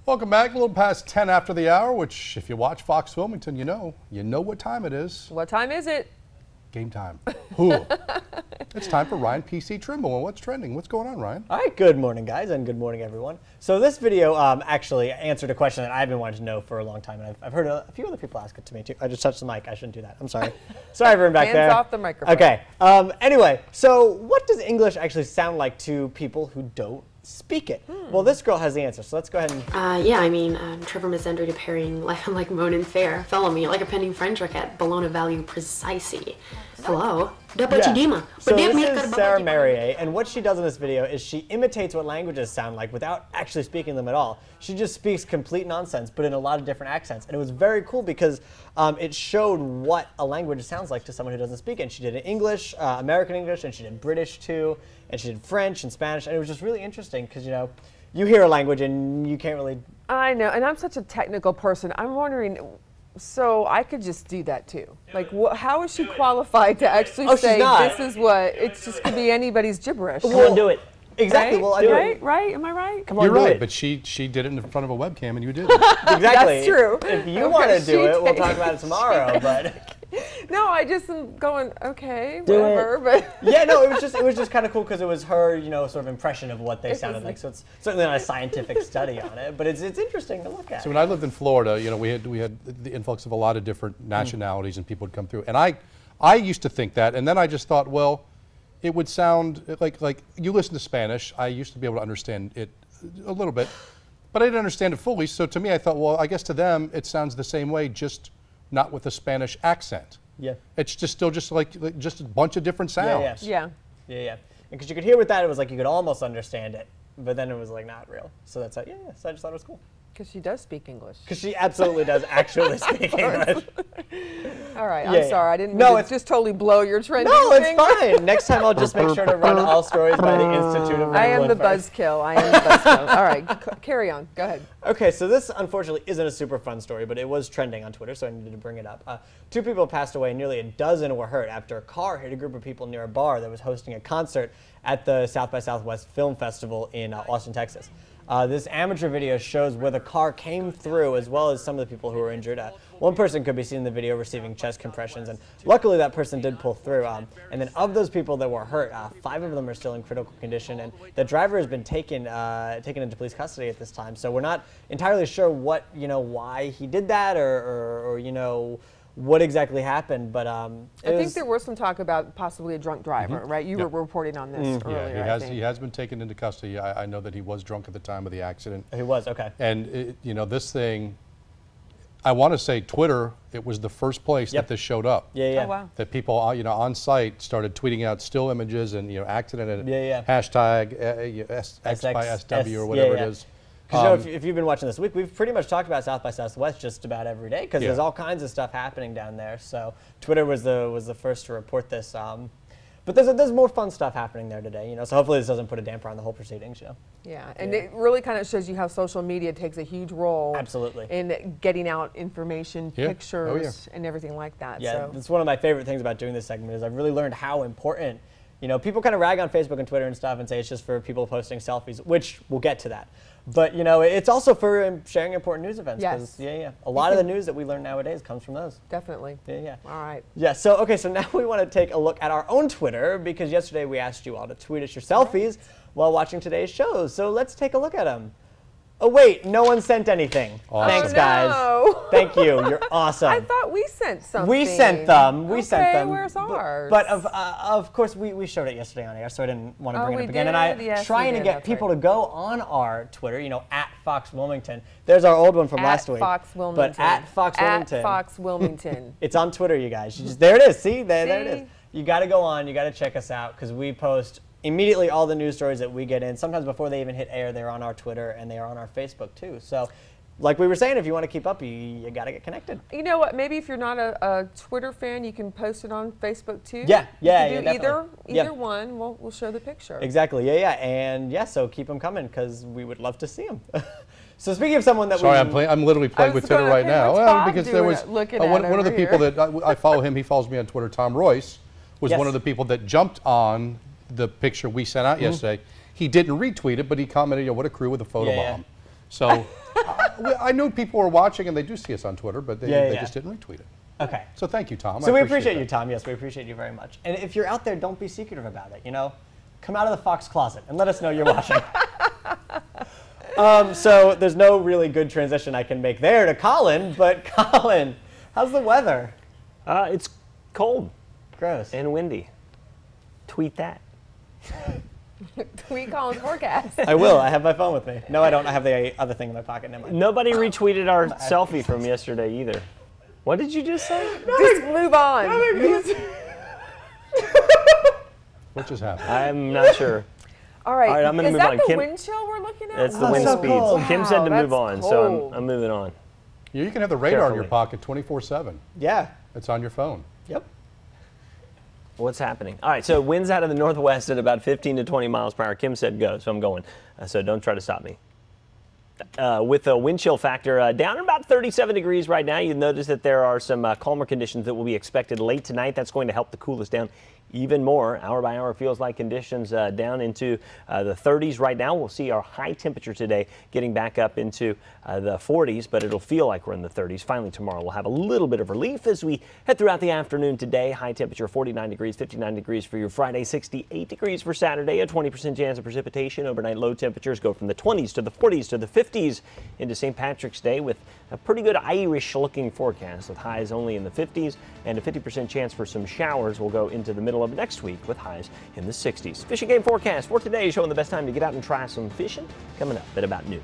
Welcome back. A little past 10 after the hour, which if you watch Fox Wilmington, you know what time it is. What time is it? Game time. Ooh. It's time for Ryan PC Trimble. And what's trending? What's going on, Ryan? All right, good morning, guys, and good morning, everyone. So this video actually answered a question that I've been wanting to know for a long time, and I've heard a few other people ask it to me, too. I just touched the mic. I shouldn't do that. I'm sorry. Sorry, everyone back there. Hands off the microphone. Okay. Anyway, so what does English actually sound like to people who don't speak it? Well, this girl has the answer, so let's go ahead and... Yeah, I mean, Trevor misgendered pairing like Moan and Fair. Follow me, like a pending French at Bologna value precisely. Hello? So this is Sarah Merrier, and what she does in this video is she imitates what languages sound like without actually speaking them at all. She just speaks complete nonsense, but in a lot of different accents. And it was very cool because it showed what a language sounds like to someone who doesn't speak it. And she did it in English, American English, and she did British too, and she did French and Spanish, and it was just really interesting because, you hear a language and you can't really... I know, and I'm such a technical person. I'm wondering... So I could just do that too. Like, how is she qualified to actually say this is what? It's just could be anybody's gibberish. Come on, do it. Exactly. Right? Well, I do it. Right? Am I right? Come on, You're do right, it. but she did it in front of a webcam, and you didn't. Exactly. That's true. If you want to do it, we'll talk about it tomorrow. But no, I just am going okay, do whatever. it. But yeah, no, it was just kind of cool because it was her, sort of impression of what they sounded like. So it's certainly not a scientific study on it, but it's interesting to look at. So when I lived in Florida, we had the influx of a lot of different nationalities, and people would come through, and I used to think that, and then I just thought, well, it would sound like you listen to Spanish. I used to be able to understand it a little bit, but I didn't understand it fully. So to me, I thought, well, I guess to them it sounds the same way, just not with a Spanish accent. Yeah. It's just still just like just a bunch of different sounds. yeah. And because you could hear with that, it was like you could almost understand it, but then it was like not real. So that's like, so I just thought it was cool. Because she does speak English. Because she absolutely does actually speak English. All right, I'm sorry. I didn't mean to just totally blow your trending No, thing. it's fine. Next time I'll just make sure to run all stories by the Institute of I am the buzzkill. I am the buzzkill. All right, carry on. Go ahead. Okay, so this unfortunately isn't a super fun story, but it was trending on Twitter, so I needed to bring it up. 2 people passed away, nearly a dozen were hurt after a car hit a group of people near a bar that was hosting a concert at the South by Southwest Film Festival in Austin, Texas. This amateur video shows where the car came through, as well as some of the people who were injured. One person could be seen in the video receiving chest compressions, and luckily that person did pull through. And then of those people that were hurt, 5 of them are still in critical condition, and the driver has been taken into police custody at this time. So we're not entirely sure what, why he did that, or what exactly happened, but I think there was some talk about possibly a drunk driver, right? You were reporting on this earlier. Yeah, he has been taken into custody. I know that he was drunk at the time of the accident. He was, okay. And this thing, I want to say Twitter. It was the first place that this showed up. Yeah. Oh, wow. That people, on site started tweeting out still images and accident and hashtag X by SW or whatever it is. Because if you've been watching this week, we've pretty much talked about South by Southwest just about every day because there's all kinds of stuff happening down there. So Twitter was the first to report this. But there's more fun stuff happening there today. So hopefully this doesn't put a damper on the whole proceedings. Yeah, and it really kind of shows you how social media takes a huge role. Absolutely. In getting out information, pictures, and everything like that. Yeah, that's one of my favorite things about doing this segment is I've really learned how important. People kind of rag on Facebook and Twitter and stuff and say it's just for people posting selfies, which we'll get to that. But, it's also for sharing important news events. Yes. A lot of the news that we learn nowadays comes from those. Definitely. Yeah. All right. Yeah, so now we want to take a look at our own Twitter because yesterday we asked you all to tweet us your selfies while watching today's shows. So let's take a look at them. Oh, wait, no one sent anything. Awesome. Thanks, guys. No. Thank you. You're awesome. I thought we sent something. We sent them. We sent them. Where's ours? But of course, we showed it yesterday on air, so I didn't want to bring it up again. And I'm trying to get people to go on our Twitter, at Fox Wilmington. There's our old one from last week. Fox Wilmington. But at Fox Wilmington. At Fox Wilmington. It's on Twitter, you guys. There it is. See? There it is. You got to go on. You got to check us out because we post immediately all the news stories that we get in. Sometimes before they even hit air, they're on our Twitter and they are on our Facebook too. So like we were saying, if you want to keep up, you got to get connected. You know what? Maybe if you're not a Twitter fan, you can post it on Facebook too. Yeah, either one. We'll show the picture. Exactly. And so keep them coming because we would love to see them. So speaking of someone that I'm literally playing with Twitter right now. Well, because there was one of the people that I follow him. He follows me on Twitter. Tom Royce was one of the people that jumped on the picture we sent out yesterday. He didn't retweet it, but he commented, "What a crew with a photo bomb." So I know people are watching and they do see us on Twitter, but they just didn't retweet it. Okay. So thank you, Tom. So we appreciate you, Tom. Yes, we appreciate you very much. And if you're out there, don't be secretive about it. You know, come out of the Fox closet and let us know you're watching. So there's no really good transition I can make there to Colin. But Colin, how's the weather? It's cold. Gross. And windy. Tweet that. Tweet Colin's forecast. I will. I have my phone with me. No, I don't. I have the other thing in my pocket. Never mind. Nobody retweeted our selfie from yesterday either. What did you just say? Just move on. What just happened? I'm not sure. All right. I'm going to move on. Is that the wind chill we're looking at? That's the wind so speeds. cold. Kim said to Wow, move on, that's so cold. I'm moving on. You can have the radar in your Carefully. pocket 24/7. Yeah. It's on your phone. Yep. What's happening? All right, so winds out of the northwest at about 15 to 20 miles per hour. Kim said go, so I'm going. So don't try to stop me. With a wind chill factor down at about 37 degrees right now. You'll notice that there are some calmer conditions that will be expected late tonight. That's going to help to cool us down even more. Hour by hour feels like conditions down into the 30s right now. We'll see our high temperature today getting back up into the 40s, but it'll feel like we're in the 30s. Finally tomorrow we'll have a little bit of relief as we head throughout the afternoon today. High temperature 49 degrees, 59 degrees for your Friday, 68 degrees for Saturday, a 20% chance of precipitation. Overnight low temperatures go from the 20s to the 40s to the 50s into St. Patrick's Day with a pretty good Irish looking forecast with highs only in the 50s and a 50% chance for some showers. Will go into the middle of next week with highs in the 60s. Fishing game forecast for today showing the best time to get out and try some fishing coming up at about noon.